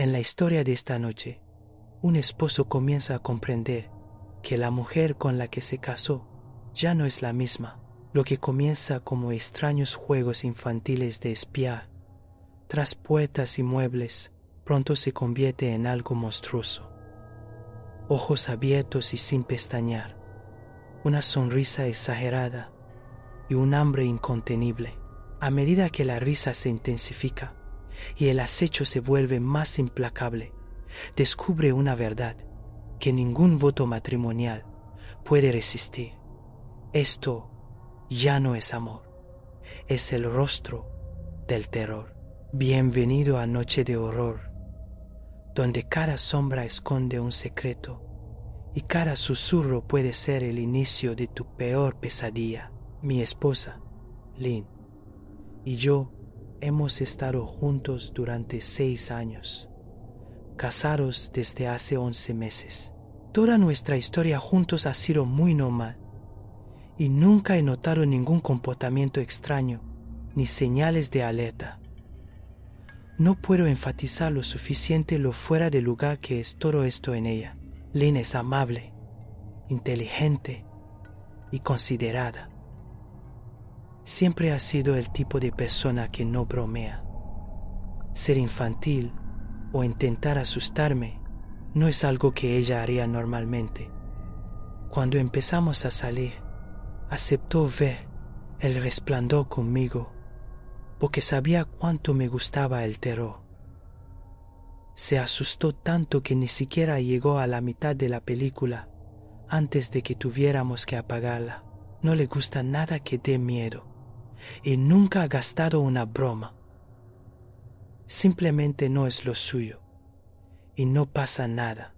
En la historia de esta noche, un esposo comienza a comprender que la mujer con la que se casó ya no es la misma. Lo que comienza como extraños juegos infantiles de espiar tras puertas y muebles, pronto se convierte en algo monstruoso. Ojos abiertos y sin pestañear, una sonrisa exagerada y un hambre incontenible. A medida que la risa se intensifica y el acecho se vuelve más implacable, descubre una verdad que ningún voto matrimonial puede resistir. Esto ya no es amor, es el rostro del terror. Bienvenido a Noche de Horror, donde cada sombra esconde un secreto y cada susurro puede ser el inicio de tu peor pesadilla. Mi esposa, Lynn, y yo hemos estado juntos durante 6 años, casados desde hace 11 meses. Toda nuestra historia juntos ha sido muy normal y nunca he notado ningún comportamiento extraño ni señales de alerta. No puedo enfatizar lo suficiente lo fuera de lugar que es todo esto en ella. Lynn es amable, inteligente y considerada. Siempre ha sido el tipo de persona que no bromea. Ser infantil o intentar asustarme no es algo que ella haría normalmente. Cuando empezamos a salir, aceptó ver el resplandor conmigo porque sabía cuánto me gustaba el terror. Se asustó tanto que ni siquiera llegó a la mitad de la película antes de que tuviéramos que apagarla. No le gusta nada que dé miedo y nunca ha gastado una broma. Simplemente no es lo suyo y no pasa nada.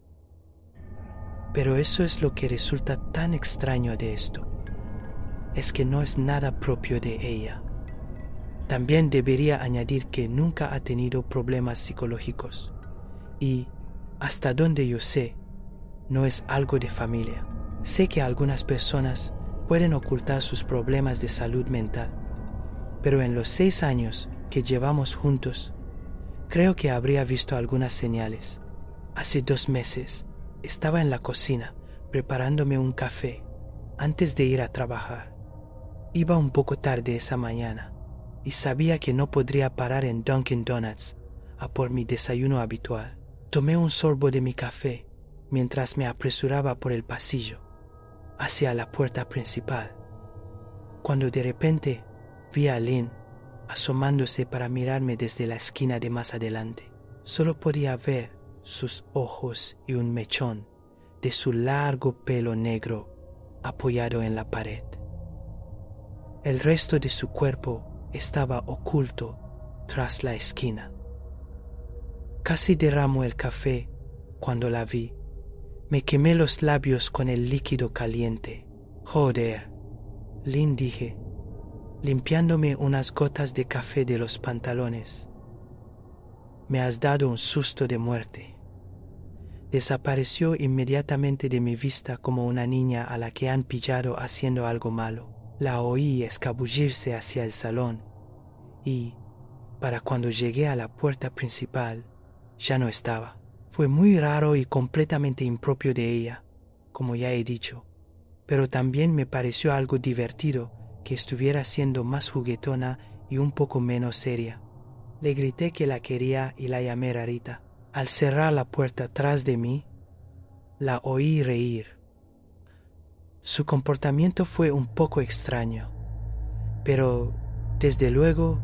Pero eso es lo que resulta tan extraño de esto. Es que no es nada propio de ella. También debería añadir que nunca ha tenido problemas psicológicos y, hasta donde yo sé, no es algo de familia. Sé que algunas personas pueden ocultar sus problemas de salud mental, pero en los 6 años que llevamos juntos, creo que habría visto algunas señales. Hace 2 meses estaba en la cocina preparándome un café antes de ir a trabajar. Iba un poco tarde esa mañana y sabía que no podría parar en Dunkin' Donuts a por mi desayuno habitual. Tomé un sorbo de mi café mientras me apresuraba por el pasillo hacia la puerta principal, cuando de repente vi a Lynn asomándose para mirarme desde la esquina de más adelante. Solo podía ver sus ojos y un mechón de su largo pelo negro apoyado en la pared. El resto de su cuerpo estaba oculto tras la esquina. Casi derramó el café cuando la vi. Me quemé los labios con el líquido caliente. Joder, Lynn, dije, limpiándome unas gotas de café de los pantalones. Me has dado un susto de muerte. Desapareció inmediatamente de mi vista como una niña a la que han pillado haciendo algo malo. La oí escabullirse hacia el salón y, para cuando llegué a la puerta principal, ya no estaba. Fue muy raro y completamente impropio de ella, como ya he dicho, pero también me pareció algo divertido que estuviera siendo más juguetona y un poco menos seria. Le grité que la quería y la llamé Rarita. Al cerrar la puerta tras de mí, la oí reír. Su comportamiento fue un poco extraño, pero, desde luego,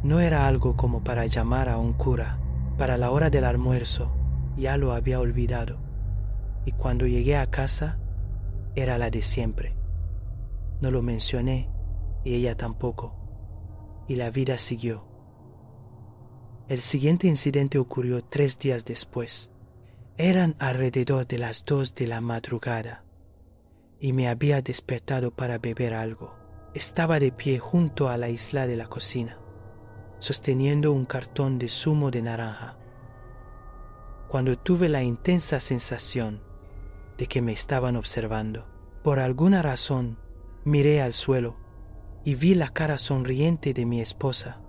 no era algo como para llamar a un cura. Para la hora del almuerzo ya lo había olvidado, y cuando llegué a casa era la de siempre. No lo mencioné y ella tampoco, y la vida siguió. El siguiente incidente ocurrió 3 días después. Eran alrededor de las 2 de la madrugada y me había despertado para beber algo. Estaba de pie junto a la isla de la cocina, sosteniendo un cartón de zumo de naranja, cuando tuve la intensa sensación de que me estaban observando. Por alguna razón, miré al suelo y vi la cara sonriente de mi esposa,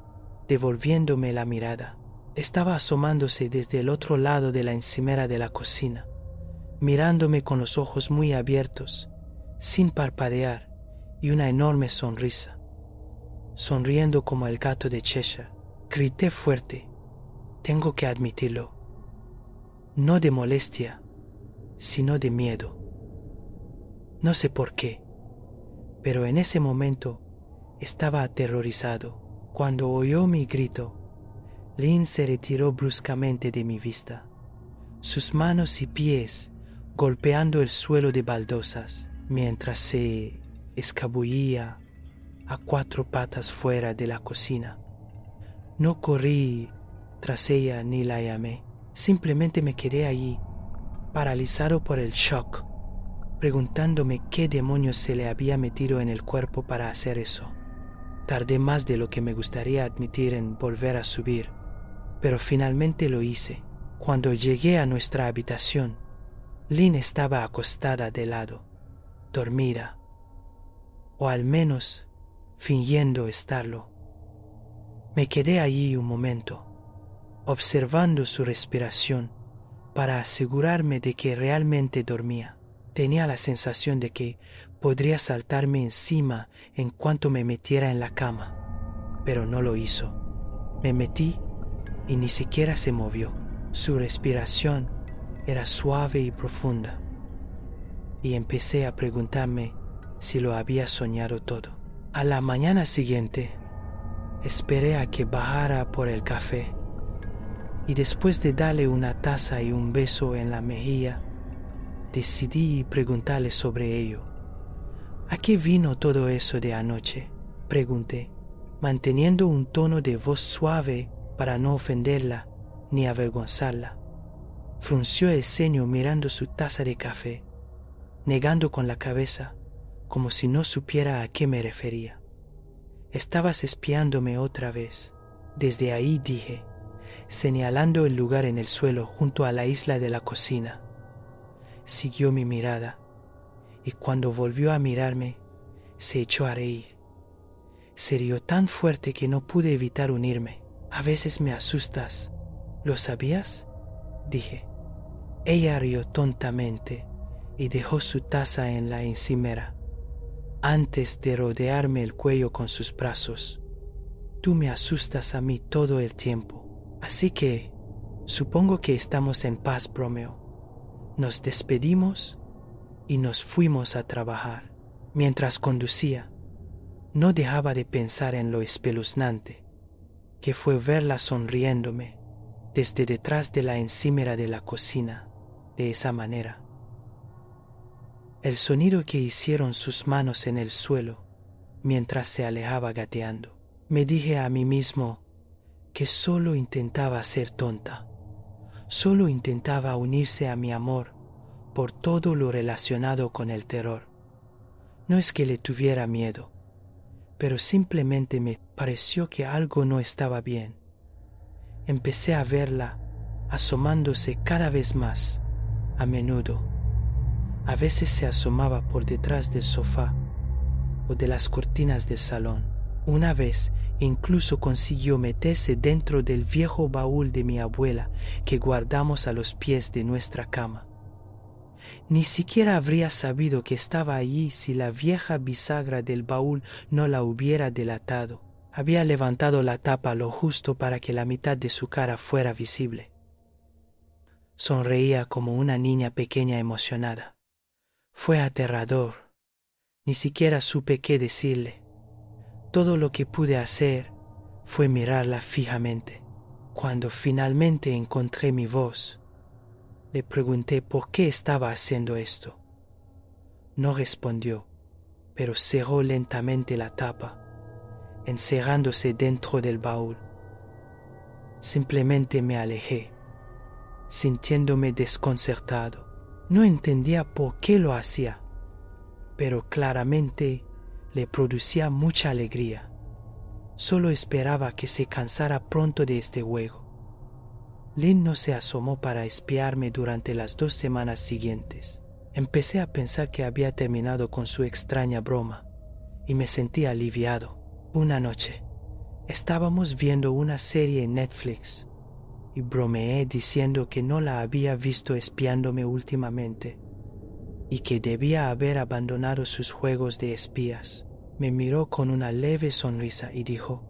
devolviéndome la mirada. Estaba asomándose desde el otro lado de la encimera de la cocina, mirándome con los ojos muy abiertos, sin parpadear, y una enorme sonrisa. Sonriendo como el gato de Cheshire, grité fuerte, tengo que admitirlo, no de molestia, sino de miedo. No sé por qué, pero en ese momento estaba aterrorizado. Cuando oyó mi grito, Lynn se retiró bruscamente de mi vista, sus manos y pies golpeando el suelo de baldosas, mientras se escabullía a 4 patas fuera de la cocina. No corrí tras ella ni la llamé, simplemente me quedé allí, paralizado por el shock, preguntándome qué demonios se le había metido en el cuerpo para hacer eso. Tardé más de lo que me gustaría admitir en volver a subir, pero finalmente lo hice. Cuando llegué a nuestra habitación, Lynn estaba acostada de lado, dormida, o al menos fingiendo estarlo. Me quedé allí un momento, observando su respiración para asegurarme de que realmente dormía. Tenía la sensación de que podría saltarme encima en cuanto me metiera en la cama, pero no lo hizo. Me metí y ni siquiera se movió. Su respiración era suave y profunda, y empecé a preguntarme si lo había soñado todo. A la mañana siguiente, esperé a que bajara por el café, y después de darle una taza y un beso en la mejilla, decidí preguntarle sobre ello. ¿A qué vino todo eso de anoche?, pregunté, manteniendo un tono de voz suave para no ofenderla ni avergonzarla. Frunció el ceño mirando su taza de café, negando con la cabeza, como si no supiera a qué me refería. Estabas espiándome otra vez. Desde ahí, dije, señalando el lugar en el suelo junto a la isla de la cocina. Siguió mi mirada, y cuando volvió a mirarme, se echó a reír. Se rió tan fuerte que no pude evitar unirme. A veces me asustas. ¿Lo sabías?, dije. Ella rió tontamente y dejó su taza en la encimera, antes de rodearme el cuello con sus brazos. Tú me asustas a mí todo el tiempo, así que supongo que estamos en paz, bromeo. Nos despedimos y nos fuimos a trabajar. Mientras conducía, no dejaba de pensar en lo espeluznante que fue verla sonriéndome desde detrás de la encimera de la cocina de esa manera. El sonido que hicieron sus manos en el suelo mientras se alejaba gateando. Me dije a mí mismo que solo intentaba ser tonta, solo intentaba unirse a mi amor por todo lo relacionado con el terror. No es que le tuviera miedo, pero simplemente me pareció que algo no estaba bien. Empecé a verla asomándose cada vez más, a menudo. A veces se asomaba por detrás del sofá o de las cortinas del salón. Una vez incluso consiguió meterse dentro del viejo baúl de mi abuela que guardamos a los pies de nuestra cama. Ni siquiera habría sabido que estaba allí si la vieja bisagra del baúl no la hubiera delatado. Había levantado la tapa lo justo para que la mitad de su cara fuera visible. Sonreía como una niña pequeña emocionada. Fue aterrador. Ni siquiera supe qué decirle. Todo lo que pude hacer fue mirarla fijamente. Cuando finalmente encontré mi voz, le pregunté por qué estaba haciendo esto. No respondió, pero cerró lentamente la tapa, encerrándose dentro del baúl. Simplemente me alejé, sintiéndome desconcertado. No entendía por qué lo hacía, pero claramente le producía mucha alegría. Solo esperaba que se cansara pronto de este juego. Lynn no se asomó para espiarme durante las 2 semanas siguientes. Empecé a pensar que había terminado con su extraña broma y me sentí aliviado. Una noche, estábamos viendo una serie en Netflix y bromeé diciendo que no la había visto espiándome últimamente y que debía haber abandonado sus juegos de espías. Me miró con una leve sonrisa y dijo: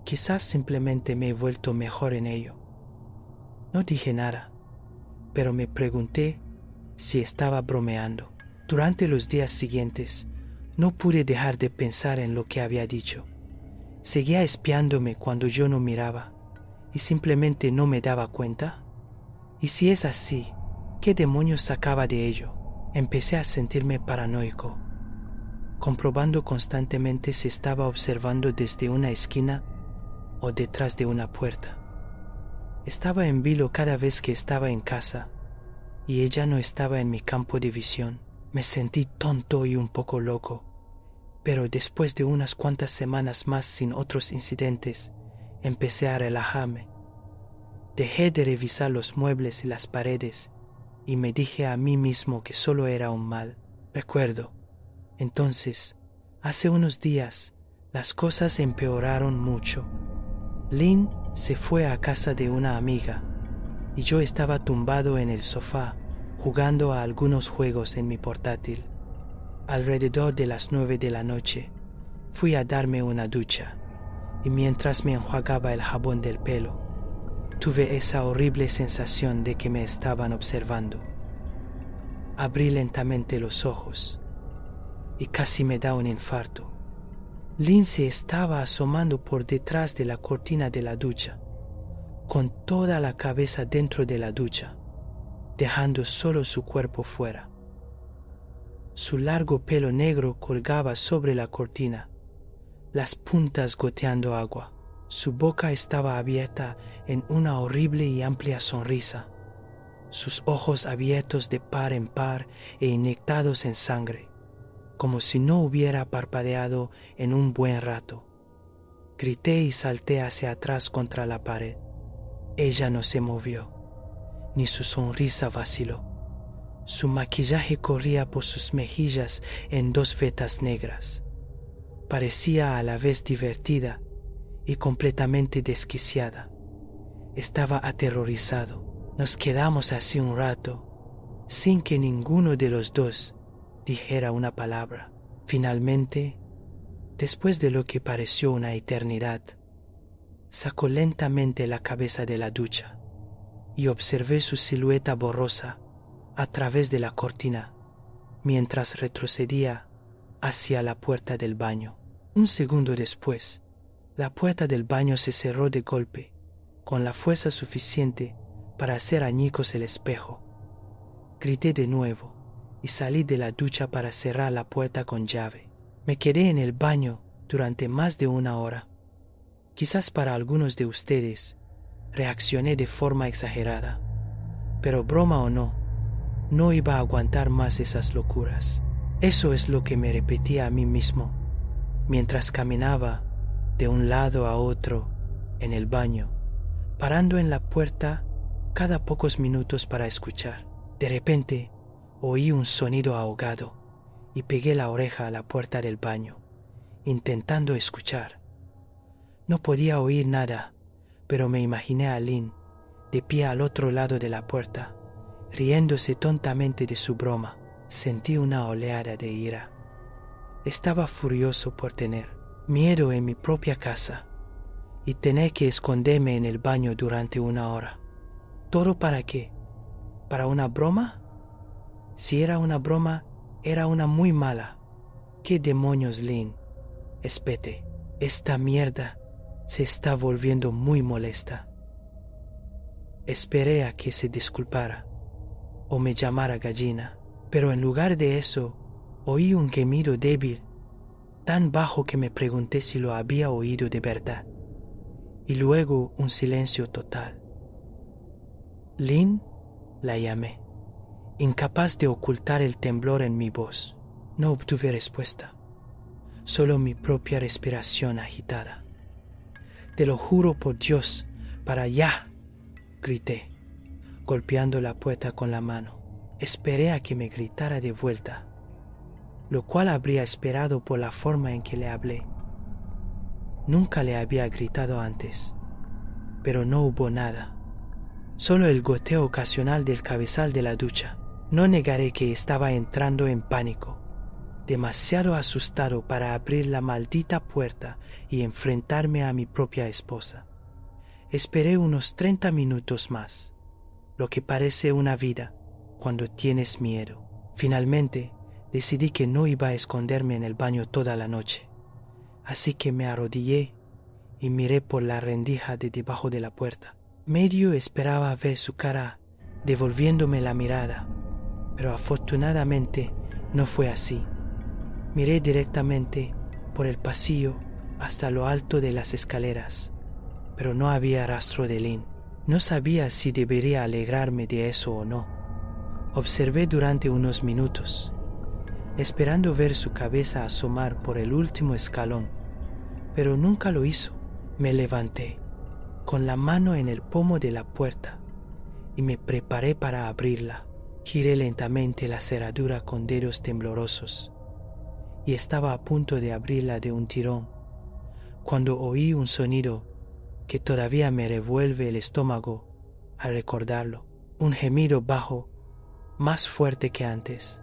quizás simplemente me he vuelto mejor en ello. No dije nada, pero me pregunté si estaba bromeando. Durante los días siguientes, no pude dejar de pensar en lo que había dicho. ¿Seguía espiándome cuando yo no miraba y simplemente no me daba cuenta? Y si es así, ¿qué demonios sacaba de ello? Empecé a sentirme paranoico, comprobando constantemente si estaba observando desde una esquina o detrás de una puerta. Estaba en vilo cada vez que estaba en casa y ella no estaba en mi campo de visión. Me sentí tonto y un poco loco, pero después de unas cuantas semanas más sin otros incidentes, empecé a relajarme. Dejé de revisar los muebles y las paredes y me dije a mí mismo que solo era un mal. Recuerdo, entonces, hace unos días, las cosas empeoraron mucho. Lynn se fue a casa de una amiga y yo estaba tumbado en el sofá jugando a algunos juegos en mi portátil. Alrededor de las 9 de la noche, fui a darme una ducha y mientras me enjuagaba el jabón del pelo, tuve esa horrible sensación de que me estaban observando. Abrí lentamente los ojos y casi me da un infarto. Lynn se estaba asomando por detrás de la cortina de la ducha, con toda la cabeza dentro de la ducha, dejando solo su cuerpo fuera. Su largo pelo negro colgaba sobre la cortina, las puntas goteando agua. Su boca estaba abierta en una horrible y amplia sonrisa, sus ojos abiertos de par en par e inyectados en sangre, como si no hubiera parpadeado en un buen rato. Grité y salté hacia atrás contra la pared. Ella no se movió, ni su sonrisa vaciló. Su maquillaje corría por sus mejillas en 2 vetas negras. Parecía a la vez divertida y completamente desquiciada. Estaba aterrorizado. Nos quedamos así un rato, sin que ninguno de los dos dijera una palabra. Finalmente, después de lo que pareció una eternidad, sacó lentamente la cabeza de la ducha y observé su silueta borrosa a través de la cortina mientras retrocedía hacia la puerta del baño. Un segundo después, la puerta del baño se cerró de golpe, con la fuerza suficiente para hacer añicos el espejo. Grité de nuevo y salí de la ducha para cerrar la puerta con llave. Me quedé en el baño durante más de 1 hora. Quizás para algunos de ustedes reaccioné de forma exagerada, pero broma o no, no iba a aguantar más esas locuras. Eso es lo que me repetía a mí mismo mientras caminaba de un lado a otro en el baño, parando en la puerta cada pocos minutos para escuchar. De repente oí un sonido ahogado y pegué la oreja a la puerta del baño, intentando escuchar. No podía oír nada, pero me imaginé a Lynn de pie al otro lado de la puerta, riéndose tontamente de su broma. Sentí una oleada de ira. Estaba furioso por tener miedo en mi propia casa y tener que esconderme en el baño durante 1 hora. ¿Todo para qué? ¿Para una broma? Si era una broma, era una muy mala. ¿Qué demonios, Lynn? Espete, esta mierda se está volviendo muy molesta. Esperé a que se disculpara o me llamara gallina, pero en lugar de eso, oí un gemido débil, tan bajo que me pregunté si lo había oído de verdad, y luego un silencio total. Lynn, la llamé, incapaz de ocultar el temblor en mi voz. No obtuve respuesta, solo mi propia respiración agitada. Te lo juro por Dios, para allá, grité, golpeando la puerta con la mano. Esperé a que me gritara de vuelta, lo cual habría esperado por la forma en que le hablé. Nunca le había gritado antes, pero no hubo nada. solo el goteo ocasional del cabezal de la ducha. No negaré que estaba entrando en pánico, demasiado asustado para abrir la maldita puerta y enfrentarme a mi propia esposa. Esperé unos 30 minutos más, lo que parece una vida cuando tienes miedo. Finalmente, decidí que no iba a esconderme en el baño toda la noche, así que me arrodillé y miré por la rendija de debajo de la puerta. Medio esperaba ver su cara devolviéndome la mirada, pero afortunadamente no fue así. Miré directamente por el pasillo hasta lo alto de las escaleras, pero no había rastro de Lynn. No sabía si debería alegrarme de eso o no. Observé durante unos minutos, esperando ver su cabeza asomar por el último escalón, pero nunca lo hizo. Me levanté, con la mano en el pomo de la puerta, y me preparé para abrirla. Giré lentamente la cerradura con dedos temblorosos, y estaba a punto de abrirla de un tirón, cuando oí un sonido que todavía me revuelve el estómago al recordarlo. Un gemido bajo, más fuerte que antes.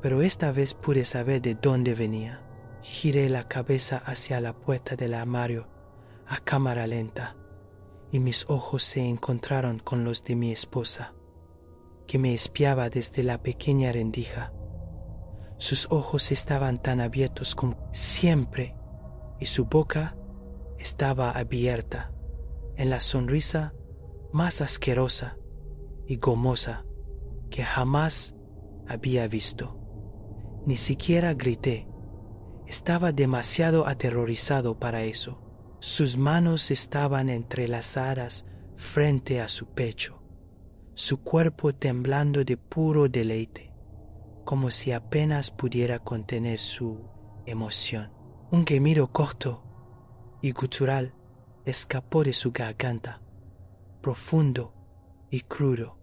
Pero esta vez pude saber de dónde venía. Giré la cabeza hacia la puerta del armario a cámara lenta, y mis ojos se encontraron con los de mi esposa, que me espiaba desde la pequeña rendija. Sus ojos estaban tan abiertos como siempre, y su boca estaba abierta en la sonrisa más asquerosa y gomosa que jamás había visto. Ni siquiera grité. Estaba demasiado aterrorizado para eso. Sus manos estaban entrelazadas frente a su pecho, su cuerpo temblando de puro deleite, como si apenas pudiera contener su emoción. Un gemido corto y gutural escapó de su garganta, profundo y crudo,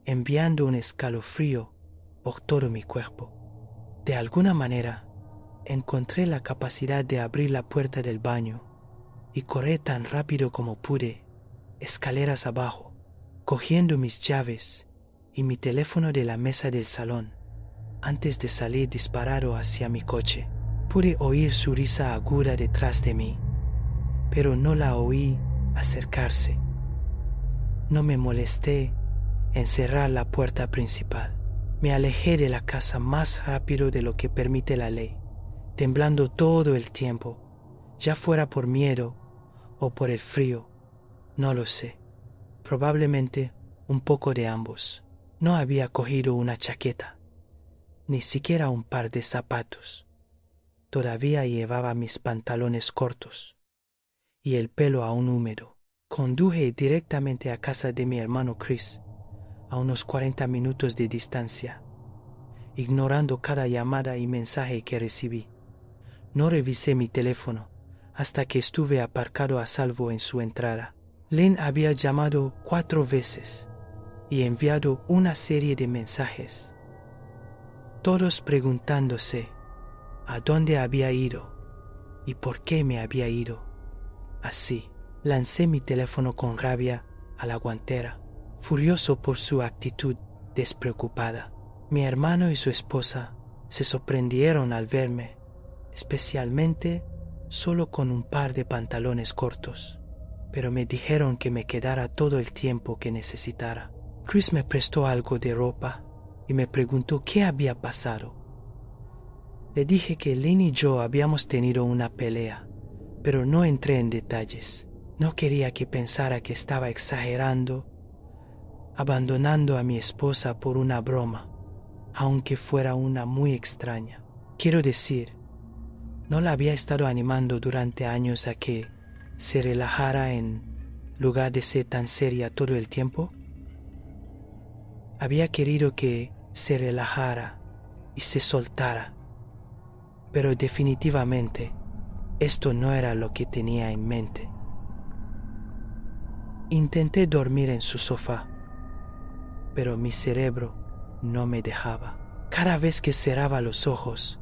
enviando un escalofrío por todo mi cuerpo. De alguna manera, encontré la capacidad de abrir la puerta del baño y corrí tan rápido como pude, escaleras abajo, cogiendo mis llaves y mi teléfono de la mesa del salón, antes de salir disparado hacia mi coche. Pude oír su risa aguda detrás de mí, pero no la oí acercarse. No me molesté en cerrar la puerta principal. Me alejé de la casa más rápido de lo que permite la ley, temblando todo el tiempo, ya fuera por miedo o por el frío, no lo sé. Probablemente un poco de ambos. No había cogido una chaqueta, ni siquiera un par de zapatos. Todavía llevaba mis pantalones cortos y el pelo aún húmedo. Conduje directamente a casa de mi hermano Chris, a unos 40 minutos de distancia, ignorando cada llamada y mensaje que recibí. No revisé mi teléfono hasta que estuve aparcado a salvo en su entrada. Lynn había llamado 4 veces y enviado una serie de mensajes, todos preguntándose a dónde había ido y por qué me había ido. Así, lancé mi teléfono con rabia a la guantera, furioso por su actitud despreocupada. Mi hermano y su esposa se sorprendieron al verme, especialmente solo con un par de pantalones cortos, pero me dijeron que me quedara todo el tiempo que necesitara. Chris me prestó algo de ropa y me preguntó qué había pasado. Le dije que Lynn y yo habíamos tenido una pelea, pero no entré en detalles. No quería que pensara que estaba exagerando, abandonando a mi esposa por una broma, aunque fuera una muy extraña. Quiero decir, no la había estado animando durante años a que se relajara en lugar de ser tan seria todo el tiempo. Había querido que se relajara y se soltara, pero definitivamente esto no era lo que tenía en mente. Intenté dormir en su sofá, pero mi cerebro no me dejaba. Cada vez que cerraba los ojos,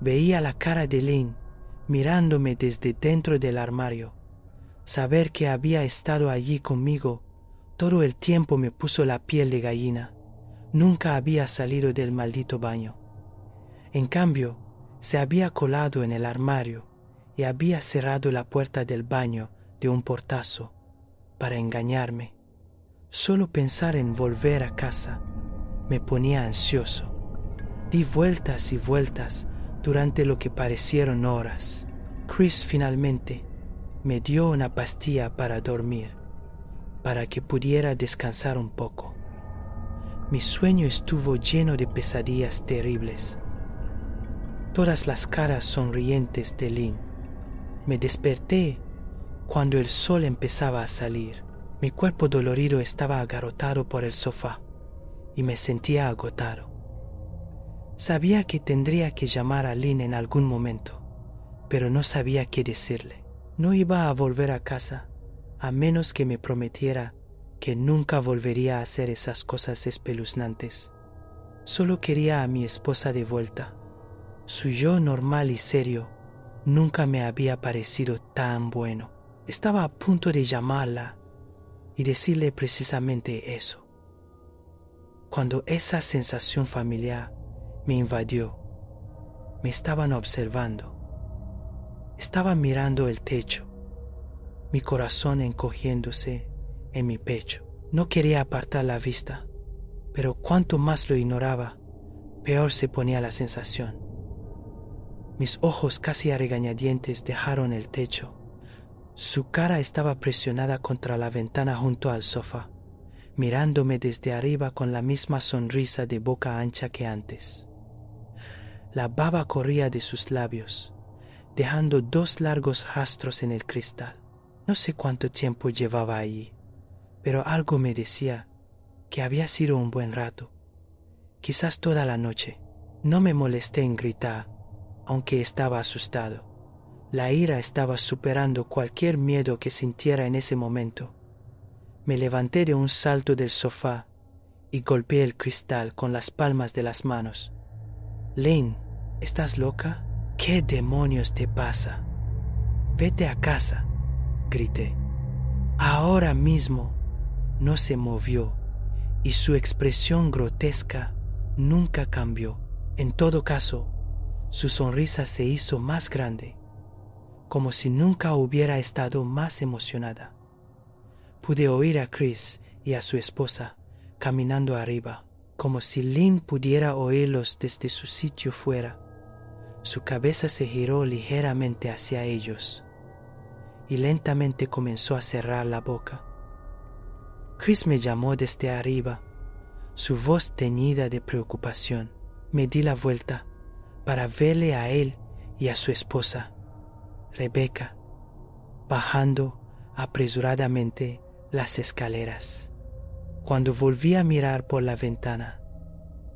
veía la cara de Lynn mirándome desde dentro del armario. Saber que había estado allí conmigo Todo el tiempo me puso la piel de gallina. Nunca había salido del maldito baño. En cambio, se había colado en el armario y había cerrado la puerta del baño de un portazo para engañarme. Solo pensar en volver a casa me ponía ansioso. Di vueltas y vueltas durante lo que parecieron horas. Chris finalmente me dio una pastilla para dormir, para que pudiera descansar un poco. Mi sueño estuvo lleno de pesadillas terribles. Todas las caras sonrientes de Lynn. Me desperté cuando el sol empezaba a salir. Mi cuerpo dolorido estaba agarrotado por el sofá y me sentía agotado. Sabía que tendría que llamar a Lynn en algún momento, pero no sabía qué decirle. No iba a volver a casa a menos que me prometiera que nunca volvería a hacer esas cosas espeluznantes. Solo quería a mi esposa de vuelta. Su yo normal y serio nunca me había parecido tan bueno. Estaba a punto de llamarla y decirle precisamente eso, cuando esa sensación familiar me invadió. Me estaban observando. Estaban mirando el techo, mi corazón encogiéndose en mi pecho. No quería apartar la vista, pero cuanto más lo ignoraba, peor se ponía la sensación. Mis ojos casi a regañadientes dejaron el techo. Su cara estaba presionada contra la ventana junto al sofá, mirándome desde arriba con la misma sonrisa de boca ancha que antes. La baba corría de sus labios, dejando 2 largos rastros en el cristal. No sé cuánto tiempo llevaba allí, pero algo me decía que había sido un buen rato, quizás toda la noche. No me molesté en gritar, aunque estaba asustado. La ira estaba superando cualquier miedo que sintiera en ese momento. Me levanté de un salto del sofá y golpeé el cristal con las palmas de las manos. «Lynn, ¿estás loca? ¿Qué demonios te pasa? Vete a casa», grité. Ahora mismo. No se movió y su expresión grotesca nunca cambió. En todo caso, su sonrisa se hizo más grande, como si nunca hubiera estado más emocionada. Pude oír a Chris y a su esposa caminando arriba, como si Lynn pudiera oírlos desde su sitio fuera. Su cabeza se giró ligeramente hacia ellos y lentamente comenzó a cerrar la boca. Chris me llamó desde arriba, su voz teñida de preocupación. Me di la vuelta para verle a él y a su esposa, Rebecca, bajando apresuradamente las escaleras. Cuando volví a mirar por la ventana,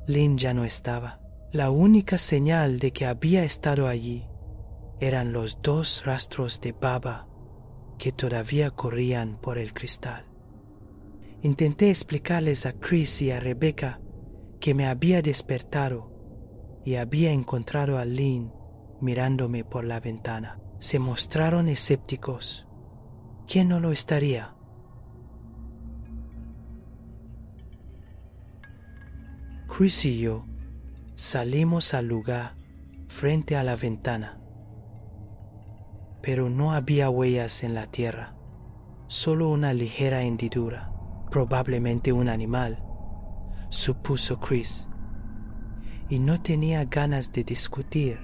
Lynn ya no estaba. La única señal de que había estado allí eran los 2 rastros de baba que todavía corrían por el cristal. Intenté explicarles a Chris y a Rebecca que me había despertado y había encontrado a Lynn mirándome por la ventana. Se mostraron escépticos. ¿Quién no lo estaría? Chris y yo salimos al lugar frente a la ventana, pero no había huellas en la tierra, solo una ligera hendidura. Probablemente un animal, supuso Chris, y no tenía ganas de discutir.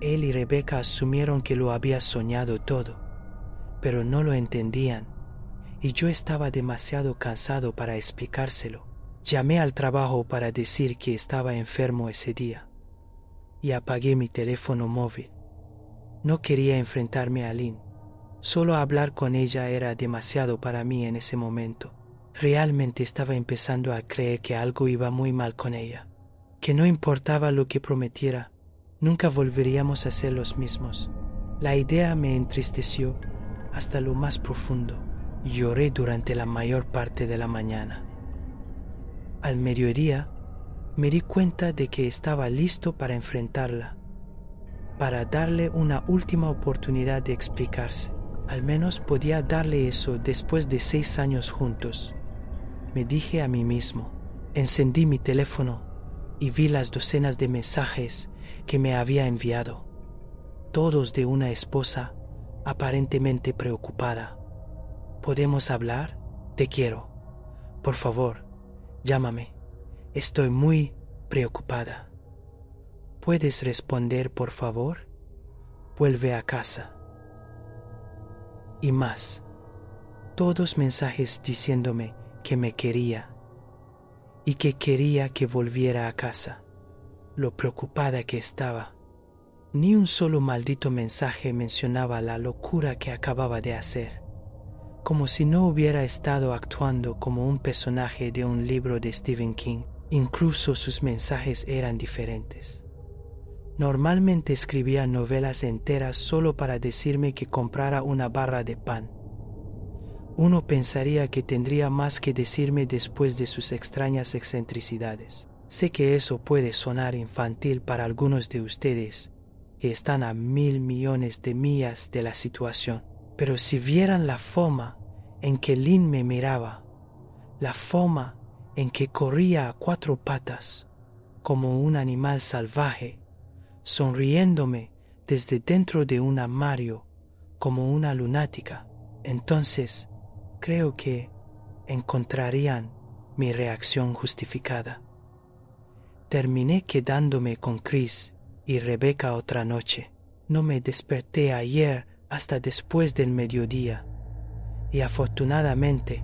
Él y Rebecca asumieron que lo había soñado todo, pero no lo entendían, y yo estaba demasiado cansado para explicárselo. Llamé al trabajo para decir que estaba enfermo ese día, y apagué mi teléfono móvil. No quería enfrentarme a Lynn. Solo hablar con ella era demasiado para mí en ese momento. Realmente estaba empezando a creer que algo iba muy mal con ella, que no importaba lo que prometiera, nunca volveríamos a ser los mismos. La idea me entristeció hasta lo más profundo. Lloré durante la mayor parte de la mañana. Al mediodía, me di cuenta de que estaba listo para enfrentarla, para darle una última oportunidad de explicarse. Al menos podía darle eso después de 6 años juntos. me dije a mí mismo. Encendí mi teléfono y vi las docenas de mensajes que me había enviado, todos de una esposa aparentemente preocupada. ¿Podemos hablar? Te quiero. Por favor, llámame. Estoy muy preocupada. ¿Puedes responder, por favor? Vuelve a casa. Y más. Todos mensajes diciéndome que me quería y que quería que volviera a casa. Lo preocupada que estaba. Ni un solo maldito mensaje mencionaba la locura que acababa de hacer, como si no hubiera estado actuando como un personaje de un libro de Stephen King. Incluso sus mensajes eran diferentes. Normalmente escribía novelas enteras solo para decirme que comprara una barra de pan. Uno pensaría que tendría más que decirme después de sus extrañas excentricidades. Sé que eso puede sonar infantil para algunos de ustedes, que están a 1.000 millones de millas de la situación. Pero si vieran la forma en que Lynn me miraba, la forma en que corría a 4 patas, como un animal salvaje, sonriéndome desde dentro de un armario como una lunática, entonces creo que encontrarían mi reacción justificada. Terminé quedándome con Chris y Rebecca otra noche. No me desperté ayer hasta después del mediodía, y afortunadamente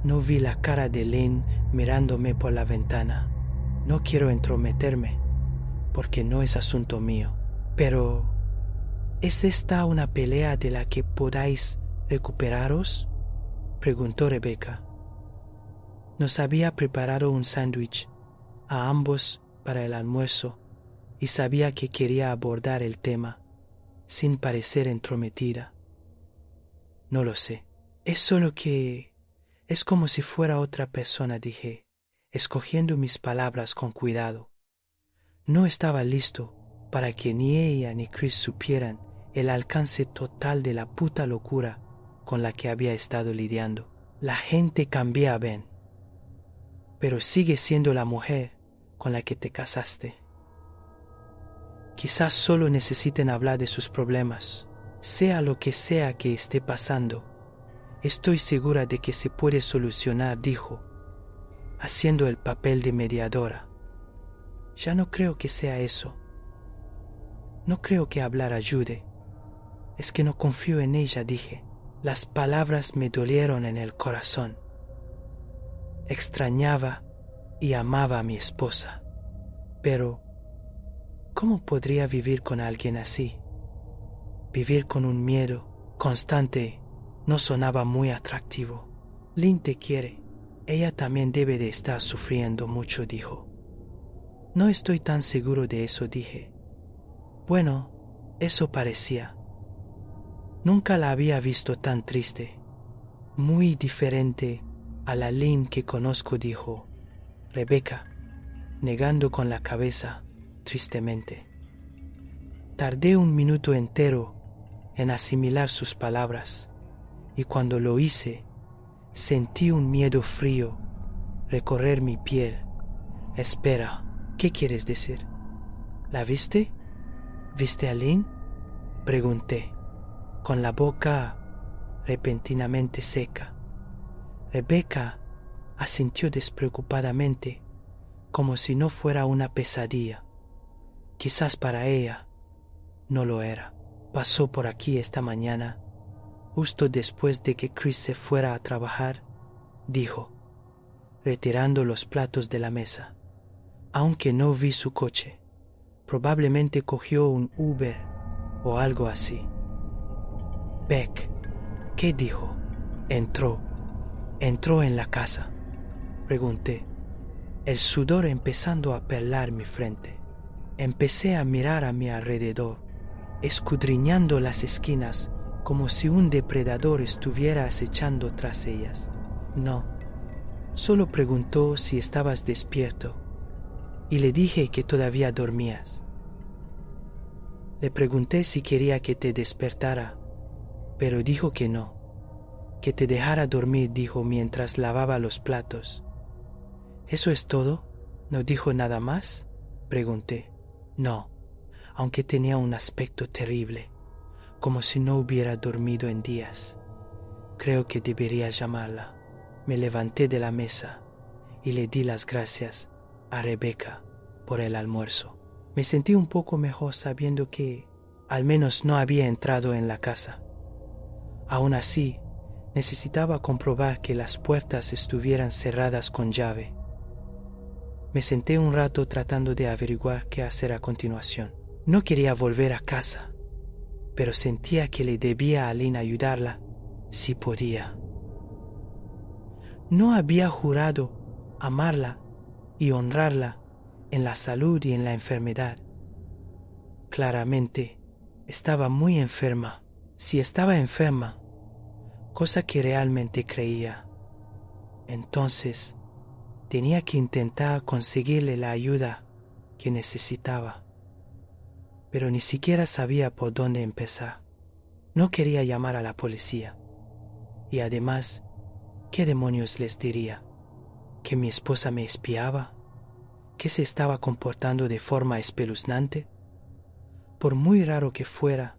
no vi la cara de Lynn mirándome por la ventana. No quiero entrometerme, porque no es asunto mío. Pero, ¿es esta una pelea de la que podáis recuperaros?, preguntó Rebecca. Nos había preparado un sándwich a ambos para el almuerzo y sabía que quería abordar el tema sin parecer entrometida. No lo sé. Es solo que es como si fuera otra persona, dije, escogiendo mis palabras con cuidado. No estaba listo para que ni ella ni Chris supieran el alcance total de la puta locura con la que había estado lidiando. La gente cambia, Ben, pero sigue siendo la mujer con la que te casaste. Quizás solo necesiten hablar de sus problemas. Sea lo que sea que esté pasando, estoy segura de que se puede solucionar, dijo, haciendo el papel de mediadora. Ya no creo que sea eso. No creo que hablar ayude. Es que no confío en ella, dije. Las palabras me dolieron en el corazón. Extrañaba y amaba a mi esposa, pero ¿cómo podría vivir con alguien así? Vivir con un miedo constante no sonaba muy atractivo. Lynn te quiere. Ella también debe de estar sufriendo mucho, dijo. No estoy tan seguro de eso, dije. Bueno, eso parecía. Nunca la había visto tan triste. Muy diferente a la Lynn que conozco, dijo Rebecca, negando con la cabeza tristemente. Tardé un minuto entero en asimilar sus palabras, y cuando lo hice, sentí un miedo frío recorrer mi piel. Espera, ¿qué quieres decir? ¿La viste? ¿Viste a Lynn?, pregunté, con la boca repentinamente seca. Rebecca asintió despreocupadamente, como si no fuera una pesadilla. Quizás para ella no lo era. Pasó por aquí esta mañana, justo después de que Chris se fuera a trabajar, dijo, retirando los platos de la mesa. Aunque no vi su coche, probablemente cogió un Uber o algo así. Beck, ¿qué dijo? ¿Entró en la casa?, pregunté, el sudor empezando a perlar mi frente. Empecé a mirar a mi alrededor, escudriñando las esquinas como si un depredador estuviera acechando tras ellas. No, solo preguntó si estabas despierto, y le dije que todavía dormías. Le pregunté si quería que te despertara, pero dijo que no, que te dejara dormir, dijo mientras lavaba los platos. ¿Eso es todo? ¿No dijo nada más? Pregunté. No, aunque tenía un aspecto terrible, como si no hubiera dormido en días. Creo que debería llamarla. Me levanté de la mesa y le di las gracias a Rebecca por el almuerzo. Me sentí un poco mejor sabiendo que al menos no había entrado en la casa. Aún así, necesitaba comprobar que las puertas estuvieran cerradas con llave. Me senté un rato tratando de averiguar qué hacer a continuación. No quería volver a casa, pero sentía que le debía a Lynn ayudarla si podía. No había jurado amarla y honrarla en la salud y en la enfermedad. Claramente, estaba muy enferma. Si estaba enferma, cosa que realmente creía, entonces tenía que intentar conseguirle la ayuda que necesitaba. Pero ni siquiera sabía por dónde empezar. No quería llamar a la policía. Y además, ¿qué demonios les diría? ¿Que mi esposa me espiaba? ¿Que se estaba comportando de forma espeluznante? Por muy raro que fuera,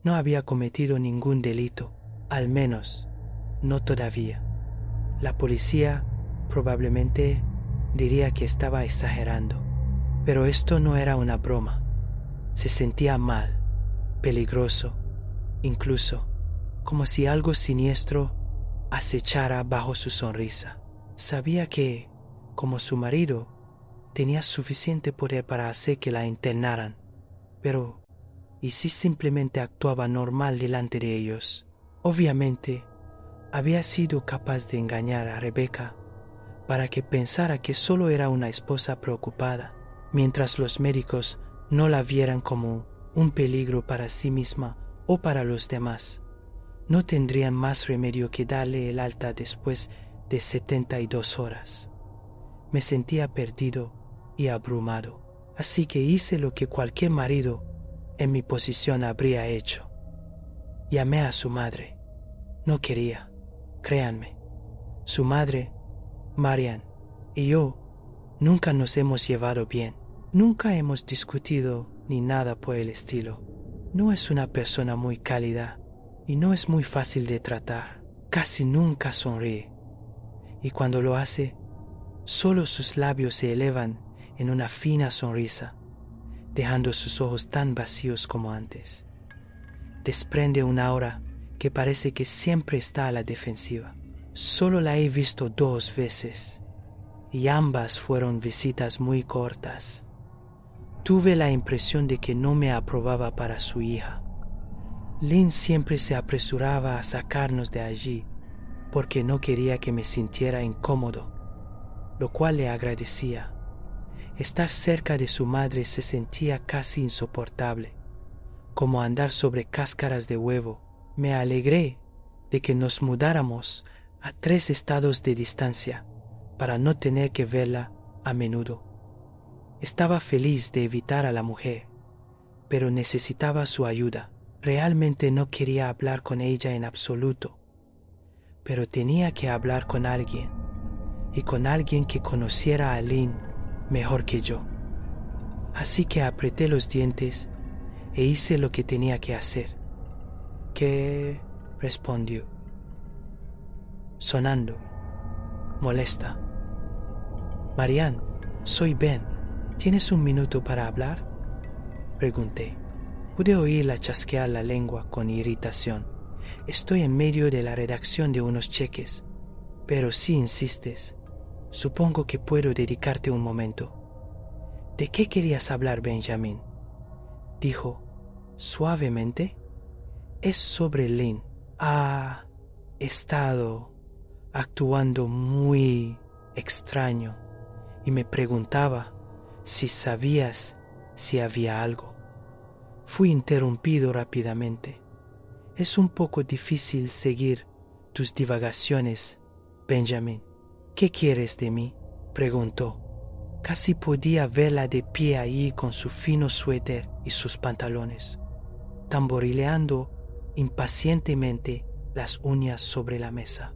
no había cometido ningún delito, al menos no todavía. La policía probablemente diría que estaba exagerando, pero esto no era una broma. Se sentía mal, peligroso, incluso como si algo siniestro acechara bajo su sonrisa. Sabía que, como su marido, tenía suficiente poder para hacer que la internaran, pero ¿y si simplemente actuaba normal delante de ellos? Obviamente, había sido capaz de engañar a Rebecca para que pensara que solo era una esposa preocupada, mientras los médicos no la vieran como un peligro para sí misma o para los demás. No tendrían más remedio que darle el alta después de 72 horas. Me sentía perdido y abrumado, así que hice lo que cualquier marido en mi posición habría hecho. Llamé a su madre. No quería, créanme. Su madre, Marian, y yo nunca nos hemos llevado bien. Nunca hemos discutido ni nada por el estilo. No es una persona muy cálida y no es muy fácil de tratar. Casi nunca sonríe. Y cuando lo hace, solo sus labios se elevan en una fina sonrisa, dejando sus ojos tan vacíos como antes. Desprende una aura que parece que siempre está a la defensiva. Solo la he visto 2 veces, y ambas fueron visitas muy cortas. Tuve la impresión de que no me aprobaba para su hija. Lynn siempre se apresuraba a sacarnos de allí porque no quería que me sintiera incómodo, lo cual le agradecía. Estar cerca de su madre se sentía casi insoportable, como andar sobre cáscaras de huevo. Me alegré de que nos mudáramos a 3 estados de distancia para no tener que verla a menudo. Estaba feliz de evitar a la mujer, pero necesitaba su ayuda. Realmente no quería hablar con ella en absoluto, pero tenía que hablar con alguien, y con alguien que conociera a Lynn mejor que yo. Así que apreté los dientes e hice lo que tenía que hacer. ¿Qué? Respondió, sonando molesta. Marianne, soy Ben. ¿Tienes un minuto para hablar? Pregunté. Pude oírla chasquear la lengua con irritación. Estoy en medio de la redacción de unos cheques, pero si insistes, supongo que puedo dedicarte un momento. ¿De qué querías hablar, Benjamin? Dijo suavemente. Es sobre Lynn. Ha estado actuando muy extraño y me preguntaba si sabías si había algo. Fui interrumpido rápidamente. Es un poco difícil seguir tus divagaciones, Benjamin. ¿Qué quieres de mí? Preguntó. Casi podía verla de pie allí con su fino suéter y sus pantalones, tamborileando impacientemente las uñas sobre la mesa.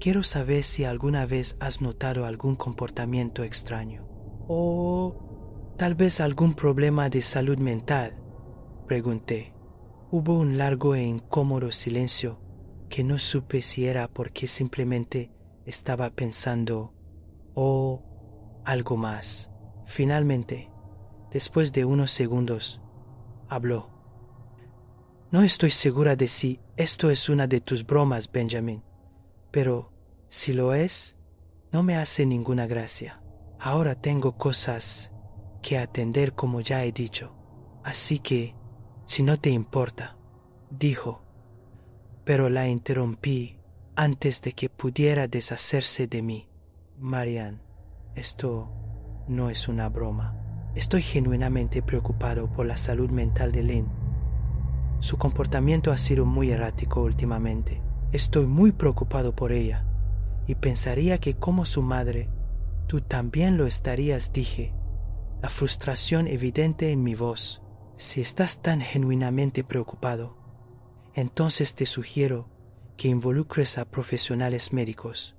Quiero saber si alguna vez has notado algún comportamiento extraño o tal vez algún problema de salud mental, pregunté. Hubo un largo e incómodo silencio que no supe si era porque simplemente estaba pensando o algo más. Finalmente, después de unos segundos, habló. No estoy segura de si esto es una de tus bromas, Benjamin, pero si lo es, no me hace ninguna gracia. Ahora tengo cosas que atender, como ya he dicho, así que, si no te importa, dijo, pero la interrumpí antes de que pudiera deshacerse de mí. Marianne, esto no es una broma. Estoy genuinamente preocupado por la salud mental de Lynn. Su comportamiento ha sido muy errático últimamente. Estoy muy preocupado por ella y pensaría que como su madre, tú también lo estarías, dije, la frustración evidente en mi voz. Si estás tan genuinamente preocupado, entonces te sugiero que involucres a profesionales médicos.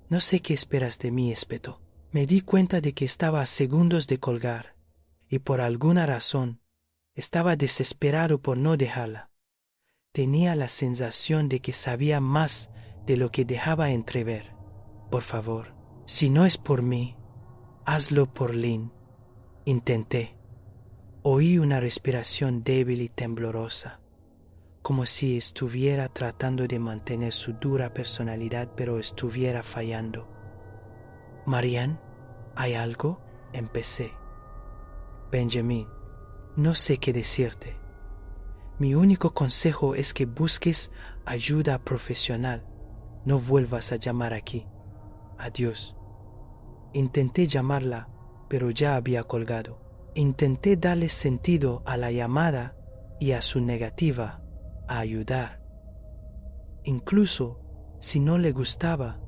No sé qué esperas de mí, espetó. Me di cuenta de que estaba a segundos de colgar y por alguna razón estaba desesperado por no dejarla. Tenía la sensación de que sabía más de lo que dejaba entrever. Por favor, si no es por mí, hazlo por Lynn. Intenté. Oí una respiración débil y temblorosa, como si estuviera tratando de mantener su dura personalidad, pero estuviera fallando. Marianne, ¿hay algo? Empecé. Benjamin, no sé qué decirte. Mi único consejo es que busques ayuda profesional. No vuelvas a llamar aquí. Adiós. Intenté llamarla, pero ya había colgado. Intenté darle sentido a la llamada y a su negativa a ayudar. Incluso si no le gustaba,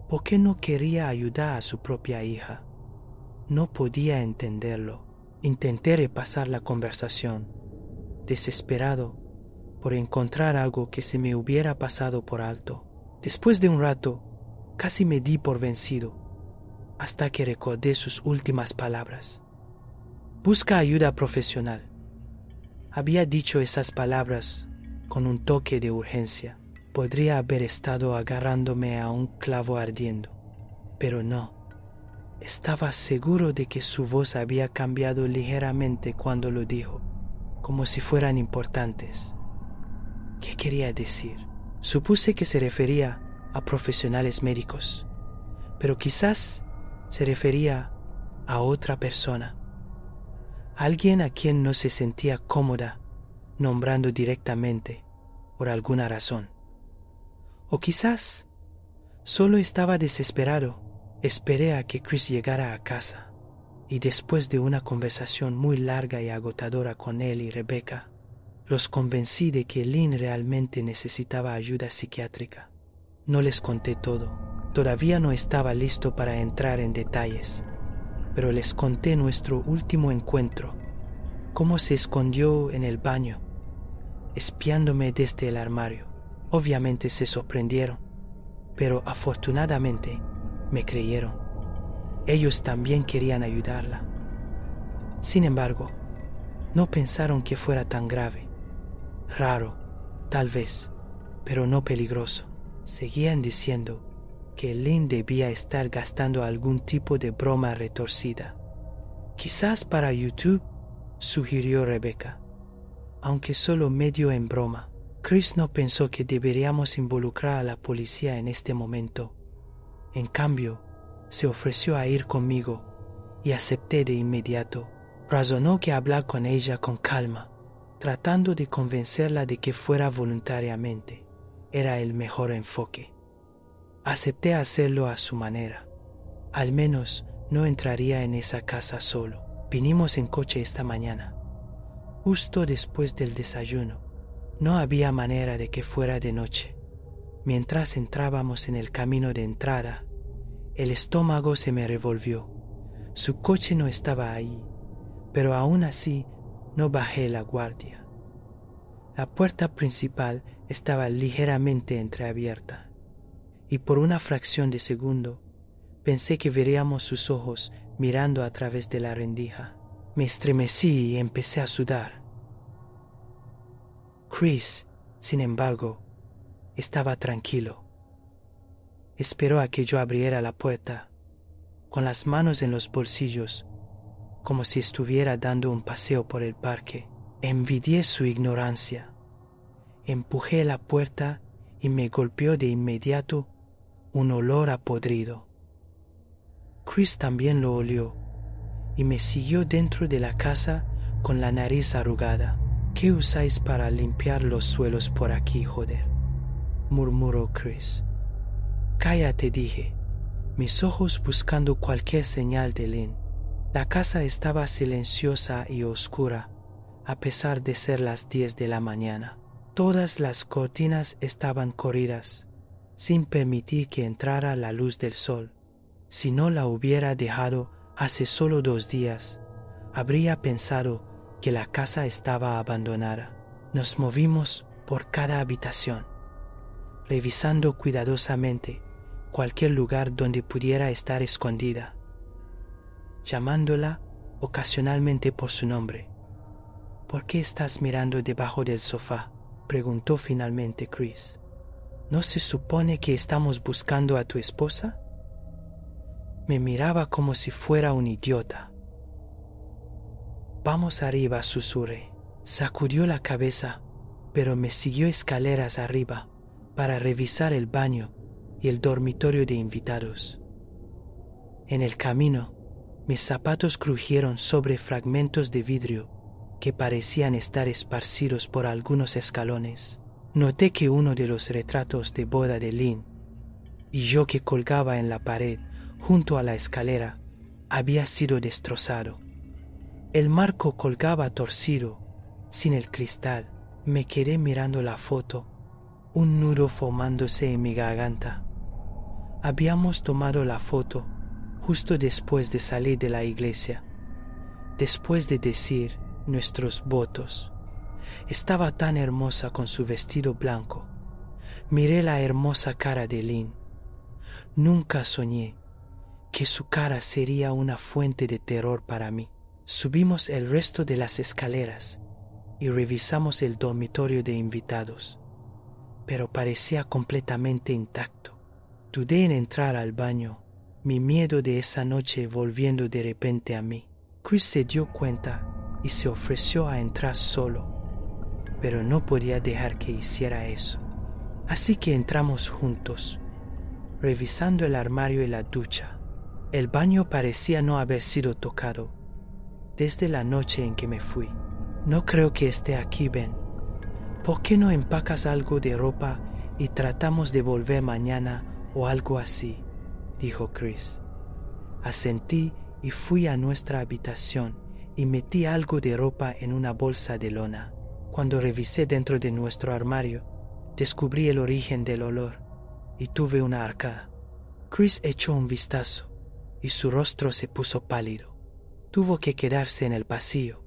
¿por qué no quería ayudar a su propia hija? No podía entenderlo. Intenté repasar la conversación, desesperado por encontrar algo que se me hubiera pasado por alto. Después de un rato, casi me di por vencido, hasta que recordé sus últimas palabras. Busca ayuda profesional. Había dicho esas palabras con un toque de urgencia. Podría haber estado agarrándome a un clavo ardiendo, pero no. Estaba seguro de que su voz había cambiado ligeramente cuando lo dijo, como si fueran importantes. ¿Qué quería decir? Supuse que se refería a profesionales médicos, pero quizás se refería a otra persona. Alguien a quien no se sentía cómoda nombrando directamente por alguna razón. O quizás solo estaba desesperado. Esperé a que Chris llegara a casa y después de una conversación muy larga y agotadora con él y Rebecca, los convencí de que Lynn realmente necesitaba ayuda psiquiátrica. No les conté todo. Todavía no estaba listo para entrar en detalles, pero les conté nuestro último encuentro, cómo se escondió en el baño, espiándome desde el armario. Obviamente se sorprendieron, pero afortunadamente me creyeron. Ellos también querían ayudarla. Sin embargo, no pensaron que fuera tan grave. Raro, tal vez, pero no peligroso. Seguían diciendo que Lynn debía estar gastando algún tipo de broma retorcida. Quizás para YouTube, sugirió Rebecca, aunque solo medio en broma. Chris no pensó que deberíamos involucrar a la policía en este momento. En cambio, se ofreció a ir conmigo y acepté de inmediato. Razonó que hablar con ella con calma, tratando de convencerla de que fuera voluntariamente, era el mejor enfoque. Acepté hacerlo a su manera. Al menos no entraría en esa casa solo. Vinimos en coche esta mañana, justo después del desayuno. No había manera de que fuera de noche. Mientras entrábamos en el camino de entrada, el estómago se me revolvió. Su coche no estaba ahí, pero aún así no bajé la guardia. La puerta principal estaba ligeramente entreabierta, y por una fracción de segundo pensé que veríamos sus ojos mirando a través de la rendija. Me estremecí y empecé a sudar. Chris, sin embargo, estaba tranquilo. Esperó a que yo abriera la puerta, con las manos en los bolsillos, como si estuviera dando un paseo por el parque. Envidié su ignorancia. Empujé la puerta y me golpeó de inmediato un olor a podrido. Chris también lo olió y me siguió dentro de la casa con la nariz arrugada. ¿Qué usáis para limpiar los suelos por aquí, joder?, murmuró Chris. Cállate, dije, mis ojos buscando cualquier señal de Lynn. La casa estaba silenciosa y oscura, a pesar de ser las 10 de la mañana. Todas las cortinas estaban corridas, sin permitir que entrara la luz del sol. Si no la hubiera dejado hace solo 2 días, habría pensado que la casa estaba abandonada. Nos movimos por cada habitación, revisando cuidadosamente cualquier lugar donde pudiera estar escondida, llamándola ocasionalmente por su nombre. ¿Por qué estás mirando debajo del sofá?, preguntó finalmente Chris. ¿No se supone que estamos buscando a tu esposa? Me miraba como si fuera un idiota. Vamos arriba, susurré. Sacudió la cabeza, pero me siguió escaleras arriba para revisar el baño y el dormitorio de invitados. En el camino, mis zapatos crujieron sobre fragmentos de vidrio que parecían estar esparcidos por algunos escalones. Noté que uno de los retratos de boda de Lynn y yo que colgaba en la pared junto a la escalera había sido destrozado. El marco colgaba torcido, sin el cristal. Me quedé mirando la foto, un nudo formándose en mi garganta. Habíamos tomado la foto justo después de salir de la iglesia, después de decir nuestros votos. Estaba tan hermosa con su vestido blanco. Miré la hermosa cara de Lynn. Nunca soñé que su cara sería una fuente de terror para mí. Subimos el resto de las escaleras y revisamos el dormitorio de invitados, pero parecía completamente intacto. Dudé en entrar al baño, mi miedo de esa noche volviendo de repente a mí. Chris se dio cuenta y se ofreció a entrar solo, pero no podía dejar que hiciera eso. Así que entramos juntos, revisando el armario y la ducha. El baño parecía no haber sido tocado desde la noche en que me fui. No creo que esté aquí, Ben. ¿Por qué no empacas algo de ropa y tratamos de volver mañana o algo así?, dijo Chris. Asentí y fui a nuestra habitación y metí algo de ropa en una bolsa de lona. Cuando revisé dentro de nuestro armario, descubrí el origen del olor y tuve una arcada. Chris echó un vistazo y su rostro se puso pálido. Tuvo que quedarse en el pasillo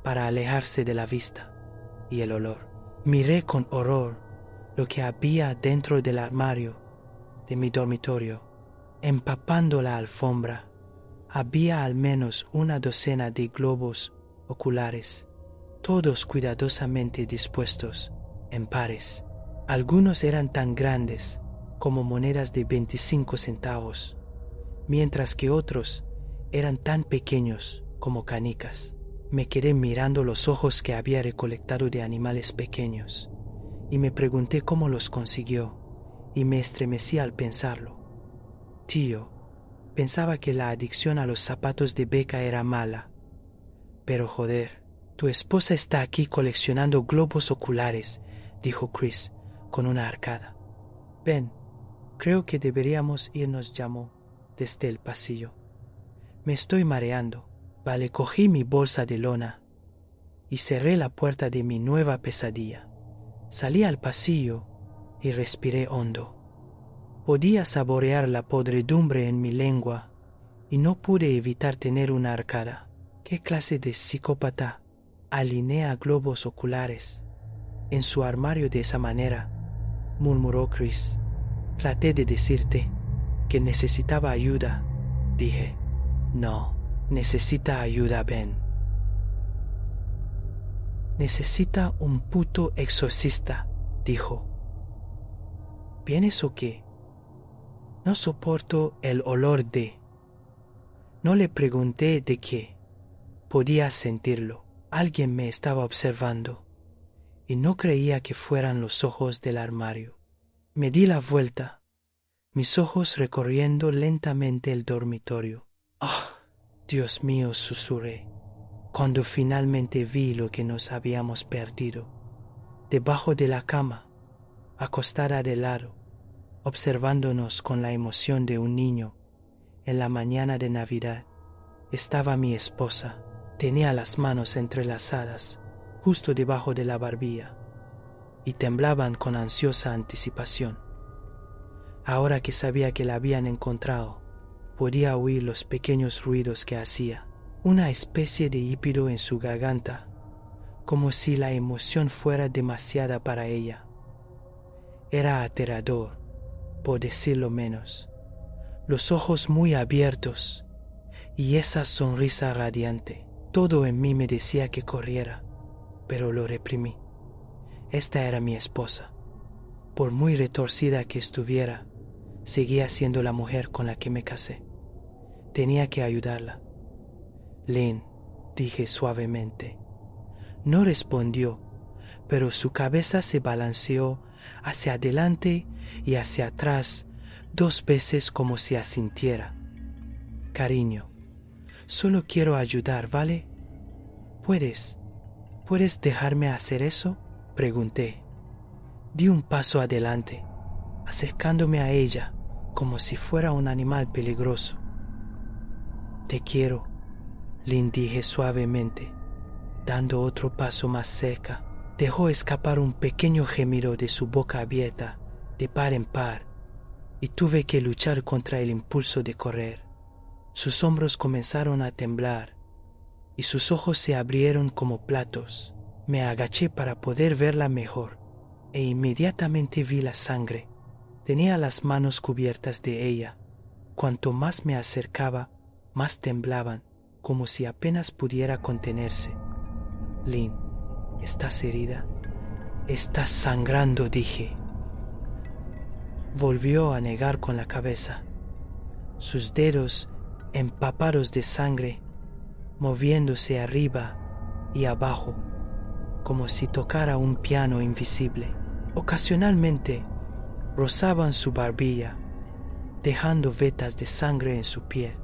para alejarse de la vista y el olor. Miré con horror lo que había dentro del armario de mi dormitorio. Empapando la alfombra, había al menos una docena de globos oculares, todos cuidadosamente dispuestos en pares. Algunos eran tan grandes como monedas de 25 centavos, mientras que otros eran tan pequeños como canicas. Me quedé mirando los ojos que había recolectado de animales pequeños y me pregunté cómo los consiguió, y me estremecí al pensarlo. Tío, pensaba que la adicción a los zapatos de Becca era mala, pero joder, tu esposa está aquí coleccionando globos oculares, dijo Chris con una arcada. Ben, creo que deberíamos irnos, llamó desde el pasillo. Me estoy mareando. Vale, cogí mi bolsa de lona y cerré la puerta de mi nueva pesadilla. Salí al pasillo y respiré hondo. Podía saborear la podredumbre en mi lengua y no pude evitar tener una arcada. ¿Qué clase de psicópata alinea globos oculares en su armario de esa manera?, murmuró Chris. Traté de decirte que necesitaba ayuda, dije. No, necesita ayuda, Ben. Necesita un puto exorcista, dijo. ¿Vienes o qué? No soporto el olor de... No le pregunté de qué. Podía sentirlo. Alguien me estaba observando. Y no creía que fueran los ojos del armario. Me di la vuelta, mis ojos recorriendo lentamente el dormitorio. ¡Oh, Dios mío!, susurré, cuando finalmente vi lo que nos habíamos perdido. Debajo de la cama, acostada de lado, observándonos con la emoción de un niño, en la mañana de Navidad, estaba mi esposa. Tenía las manos entrelazadas, justo debajo de la barbilla, y temblaban con ansiosa anticipación. Ahora que sabía que la habían encontrado, podía oír los pequeños ruidos que hacía, una especie de hípido en su garganta, como si la emoción fuera demasiada para ella. Era aterrador, por decirlo menos, los ojos muy abiertos y esa sonrisa radiante. Todo en mí me decía que corriera, pero lo reprimí. Esta era mi esposa. Por muy retorcida que estuviera, seguía siendo la mujer con la que me casé. Tenía que ayudarla. Lynn, dije suavemente. No respondió, pero su cabeza se balanceó hacia adelante y hacia atrás 2 veces como si asintiera. Cariño, solo quiero ayudar, ¿vale? ¿Puedes dejarme hacer eso?, pregunté. Di un paso adelante, acercándome a ella como si fuera un animal peligroso. Te quiero, Lynn, dije suavemente, dando otro paso más cerca. Dejó escapar un pequeño gemido de su boca abierta, de par en par, y tuve que luchar contra el impulso de correr. Sus hombros comenzaron a temblar, y sus ojos se abrieron como platos. Me agaché para poder verla mejor, e inmediatamente vi la sangre. Tenía las manos cubiertas de ella. Cuanto más me acercaba, más temblaban, como si apenas pudiera contenerse. Lynn, ¿estás herida? Estás sangrando, dije. Volvió a negar con la cabeza. Sus dedos, empapados de sangre, moviéndose arriba y abajo, como si tocara un piano invisible. Ocasionalmente rozaban su barbilla, dejando vetas de sangre en su piel.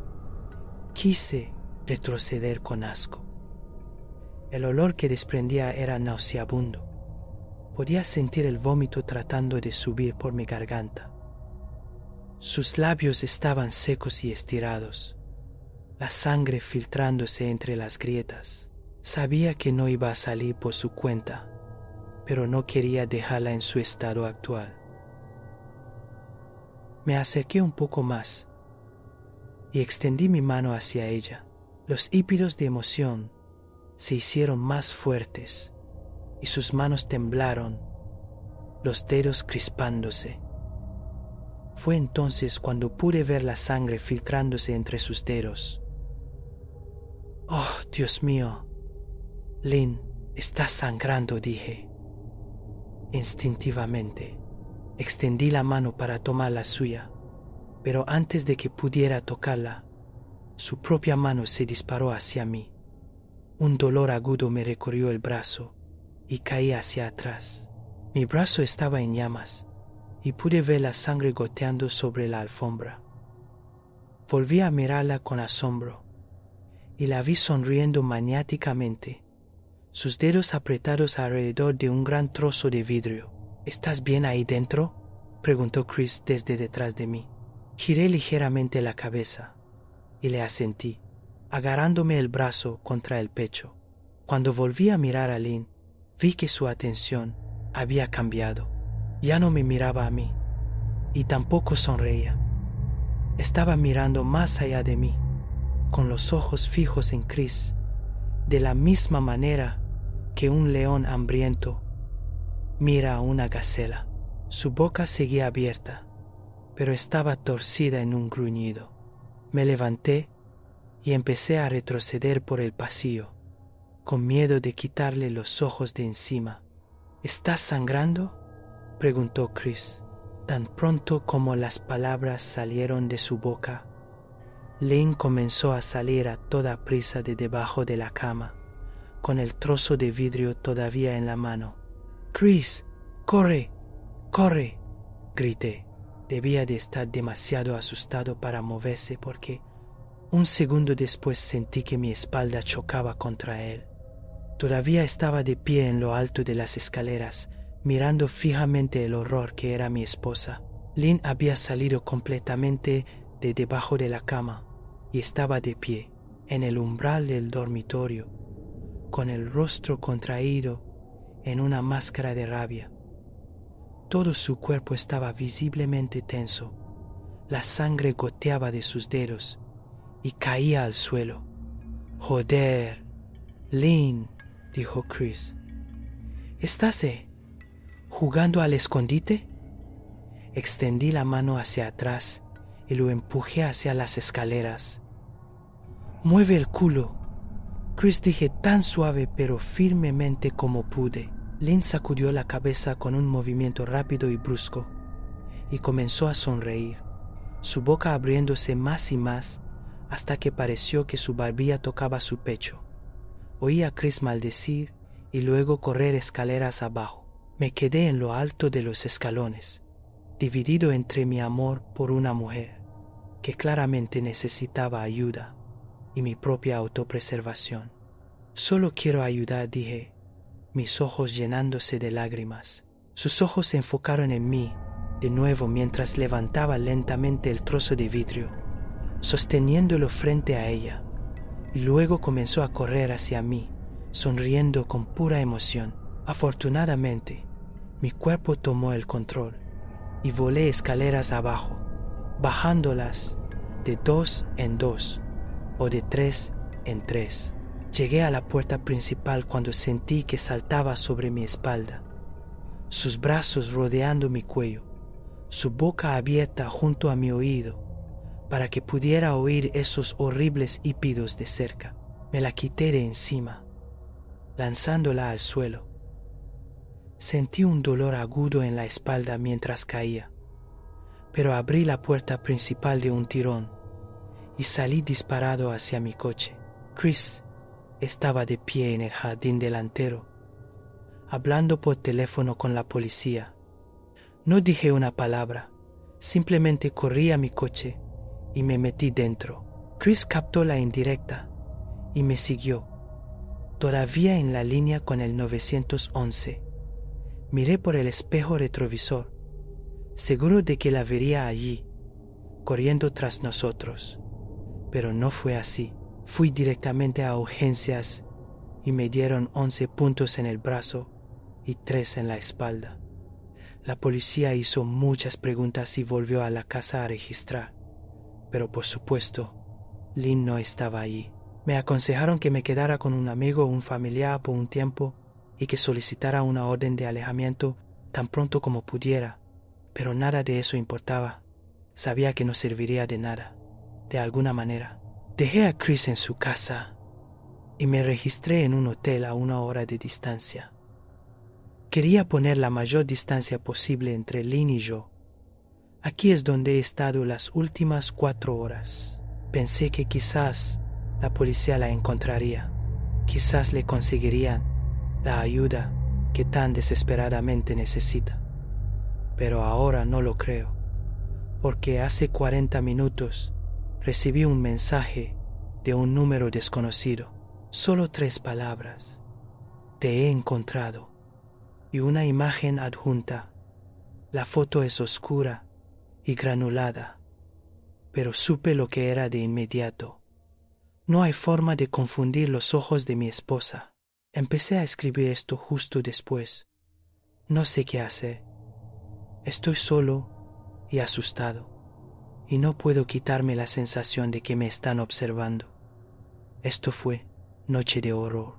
Quise retroceder con asco. El olor que desprendía era nauseabundo. Podía sentir el vómito tratando de subir por mi garganta. Sus labios estaban secos y estirados, la sangre filtrándose entre las grietas. Sabía que no iba a salir por su cuenta, pero no quería dejarla en su estado actual. Me acerqué un poco más y extendí mi mano hacia ella. Los hípidos de emoción se hicieron más fuertes y sus manos temblaron, los dedos crispándose. Fue entonces cuando pude ver la sangre filtrándose entre sus dedos. «Oh, Dios mío, Lynn, estás sangrando», dije. Instintivamente, extendí la mano para tomar la suya, pero antes de que pudiera tocarla, su propia mano se disparó hacia mí. Un dolor agudo me recorrió el brazo y caí hacia atrás. Mi brazo estaba en llamas y pude ver la sangre goteando sobre la alfombra. Volví a mirarla con asombro y la vi sonriendo maniáticamente, sus dedos apretados alrededor de un gran trozo de vidrio. «¿Estás bien ahí dentro?», preguntó Chris desde detrás de mí. Giré ligeramente la cabeza y le asentí, agarrándome el brazo contra el pecho. Cuando volví a mirar a Lynn, vi que su atención había cambiado. Ya no me miraba a mí y tampoco sonreía. Estaba mirando más allá de mí, con los ojos fijos en Chris, de la misma manera que un león hambriento mira a una gacela. Su boca seguía abierta pero estaba torcida en un gruñido. Me levanté y empecé a retroceder por el pasillo, con miedo de quitarle los ojos de encima. ¿Estás sangrando?, preguntó Chris. Tan pronto como las palabras salieron de su boca, Lynn comenzó a salir a toda prisa de debajo de la cama, con el trozo de vidrio todavía en la mano. «Chris, corre, corre», grité. Debía de estar demasiado asustado para moverse porque un segundo después sentí que mi espalda chocaba contra él. Todavía estaba de pie en lo alto de las escaleras, mirando fijamente el horror que era mi esposa. Lynn había salido completamente de debajo de la cama y estaba de pie, en el umbral del dormitorio, con el rostro contraído en una máscara de rabia. Todo su cuerpo estaba visiblemente tenso. La sangre goteaba de sus dedos y caía al suelo. «Joder, Lynn», dijo Chris. «¿Estás jugando al escondite?» Extendí la mano hacia atrás y lo empujé hacia las escaleras. «Mueve el culo», Chris, dije tan suave pero firmemente como pude. Lynn sacudió la cabeza con un movimiento rápido y brusco y comenzó a sonreír, su boca abriéndose más y más hasta que pareció que su barbilla tocaba su pecho. Oí a Chris maldecir y luego correr escaleras abajo. Me quedé en lo alto de los escalones, dividido entre mi amor por una mujer que claramente necesitaba ayuda y mi propia autopreservación. «Solo quiero ayudar», dije, mis ojos llenándose de lágrimas. Sus ojos se enfocaron en mí de nuevo mientras levantaba lentamente el trozo de vidrio, sosteniéndolo frente a ella, y luego comenzó a correr hacia mí, sonriendo con pura emoción. Afortunadamente, mi cuerpo tomó el control y volé escaleras abajo, bajándolas de 2 en 2 o de 3 en 3. Llegué a la puerta principal cuando sentí que saltaba sobre mi espalda, sus brazos rodeando mi cuello, su boca abierta junto a mi oído para que pudiera oír esos horribles hípidos de cerca. Me la quité de encima, lanzándola al suelo. Sentí un dolor agudo en la espalda mientras caía, pero abrí la puerta principal de un tirón y salí disparado hacia mi coche. Chris estaba de pie en el jardín delantero, hablando por teléfono con la policía. No dije una palabra, simplemente corrí a mi coche y me metí dentro. Chris captó la indirecta y me siguió, todavía en la línea con el 911. Miré por el espejo retrovisor, seguro de que la vería allí, corriendo tras nosotros. Pero no fue así. Fui directamente a urgencias y me dieron 11 puntos en el brazo y 3 en la espalda. La policía hizo muchas preguntas y volvió a la casa a registrar, pero por supuesto, Lynn no estaba allí. Me aconsejaron que me quedara con un amigo o un familiar por un tiempo y que solicitara una orden de alejamiento tan pronto como pudiera, pero nada de eso importaba. Sabía que no serviría de nada, de alguna manera. Dejé a Chris en su casa y me registré en un hotel a 1 hora de distancia. Quería poner la mayor distancia posible entre Lynn y yo. Aquí es donde he estado las últimas 4 horas. Pensé que quizás la policía la encontraría. Quizás le conseguirían la ayuda que tan desesperadamente necesita. Pero ahora no lo creo, porque hace 40 minutos recibí un mensaje de un número desconocido. Solo 3 palabras. «Te he encontrado», y una imagen adjunta. La foto es oscura y granulada, pero supe lo que era de inmediato. No hay forma de confundir los ojos de mi esposa. Empecé a escribir esto justo después. No sé qué hacer. Estoy solo y asustado, y no puedo quitarme la sensación de que me están observando. Esto fue Noche de Horror.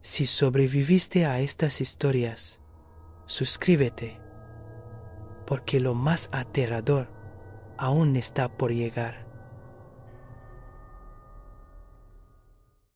Si sobreviviste a estas historias, suscríbete, porque lo más aterrador aún está por llegar.